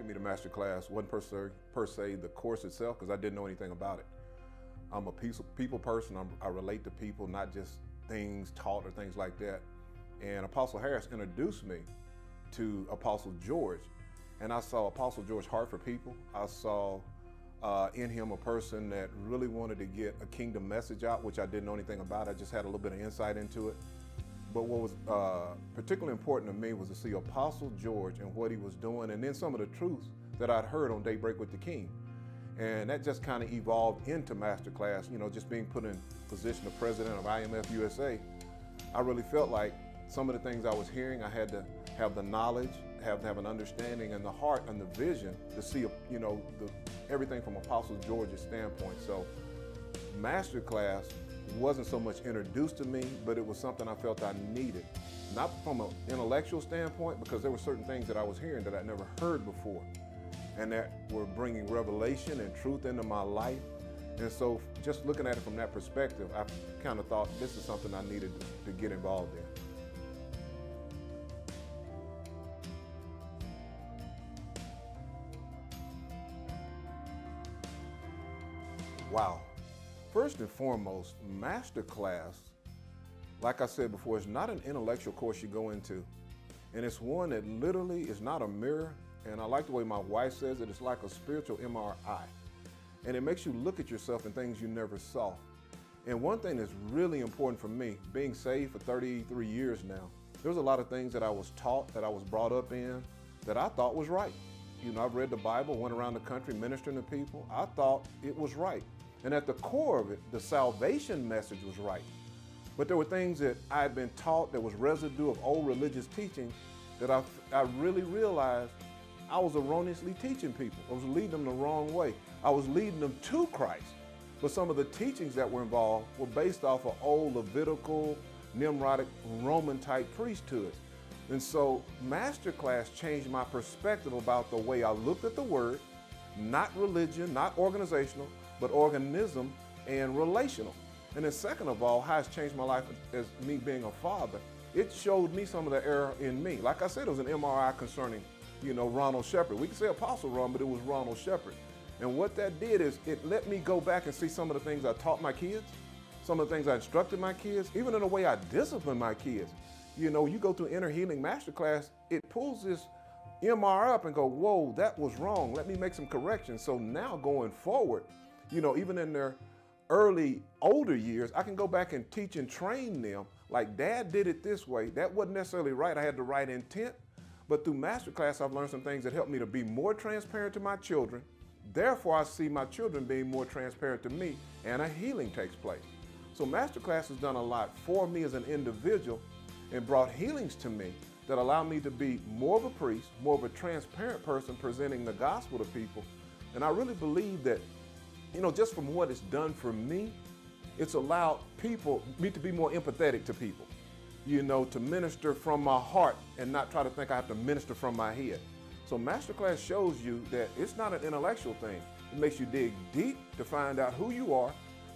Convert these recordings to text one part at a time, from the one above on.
attracted me to masterclass wasn't per se the course itself, because I didn't know anything about it. I'm a people person. I relate to people, not just things taught or things like that. And Apostle Harris introduced me to Apostle George, and I saw Apostle George's heart for people. I saw in him a person that really wanted to get a kingdom message out, which I didn't know anything about. I just had a little bit of insight into it. But what was particularly important to me was to see Apostle George and what he was doing, and then some of the truths that I'd heard on Daybreak with the King. And that just kind of evolved into Masterclass, you know, just being put in position of president of IMF USA. I really felt like some of the things I was hearing, I had to have the knowledge, have to have an understanding and the heart and the vision to see, you know, everything from Apostle George's standpoint. So Masterclass wasn't so much introduced to me, but it was something I felt I needed. Not from an intellectual standpoint, because there were certain things that I was hearing that I'd never heard before, and that were bringing revelation and truth into my life. And so just looking at it from that perspective, I kind of thought this is something I needed to get involved in. Wow. First and foremost, Masterclass, like I said before, is not an intellectual course you go into. And it's one that literally is not a mirror. And I like the way my wife says it, it's like a spiritual MRI. And it makes you look at yourself and things you never saw. And one thing that's really important for me, being saved for 33 years now, there's a lot of things that I was taught, that I was brought up in, that I thought was right. You know, I've read the Bible, went around the country ministering to people. I thought it was right. And at the core of it, the salvation message was right. But there were things that I had been taught that was residue of old religious teaching that I really realized I was erroneously teaching people. I was leading them the wrong way. I was leading them to Christ. But some of the teachings that were involved were based off of old Levitical, Nimrodic, Roman-type priesthoods. And so Masterclass changed my perspective about the way I looked at the Word, not religion, not organizational, but organism and relational. And then second of all, how it's changed my life as me being a father. It showed me some of the error in me. Like I said, it was an MRI concerning, you know, Ronald Shepard. We could say Apostle Ron, but it was Ronald Shepard. And what that did is it let me go back and see some of the things I taught my kids, some of the things I instructed my kids, even in the way I discipline my kids. You know, you go through Inner Healing Masterclass, it pulls this MR up and go, whoa, that was wrong. Let me make some corrections. So now going forward, you know, even in their early, older years, I can go back and teach and train them like Dad did it this way. That wasn't necessarily right. I had the right intent. But through Masterclass, I've learned some things that help me to be more transparent to my children. Therefore, I see my children being more transparent to me, and a healing takes place. So Masterclass has done a lot for me as an individual and brought healings to me that allow me to be more of a priest, more of a transparent person presenting the gospel to people. And I really believe that, you know, just from what it's done for me, it's allowed me to be more empathetic to people, you know, to minister from my heart and not try to think I have to minister from my head. So Masterclass shows you that it's not an intellectual thing. It makes you dig deep to find out who you are,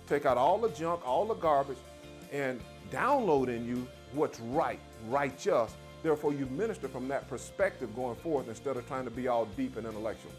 take out all the junk, all the garbage, and download in you what's right, righteous. Therefore, you minister from that perspective going forth instead of trying to be all deep and intellectual.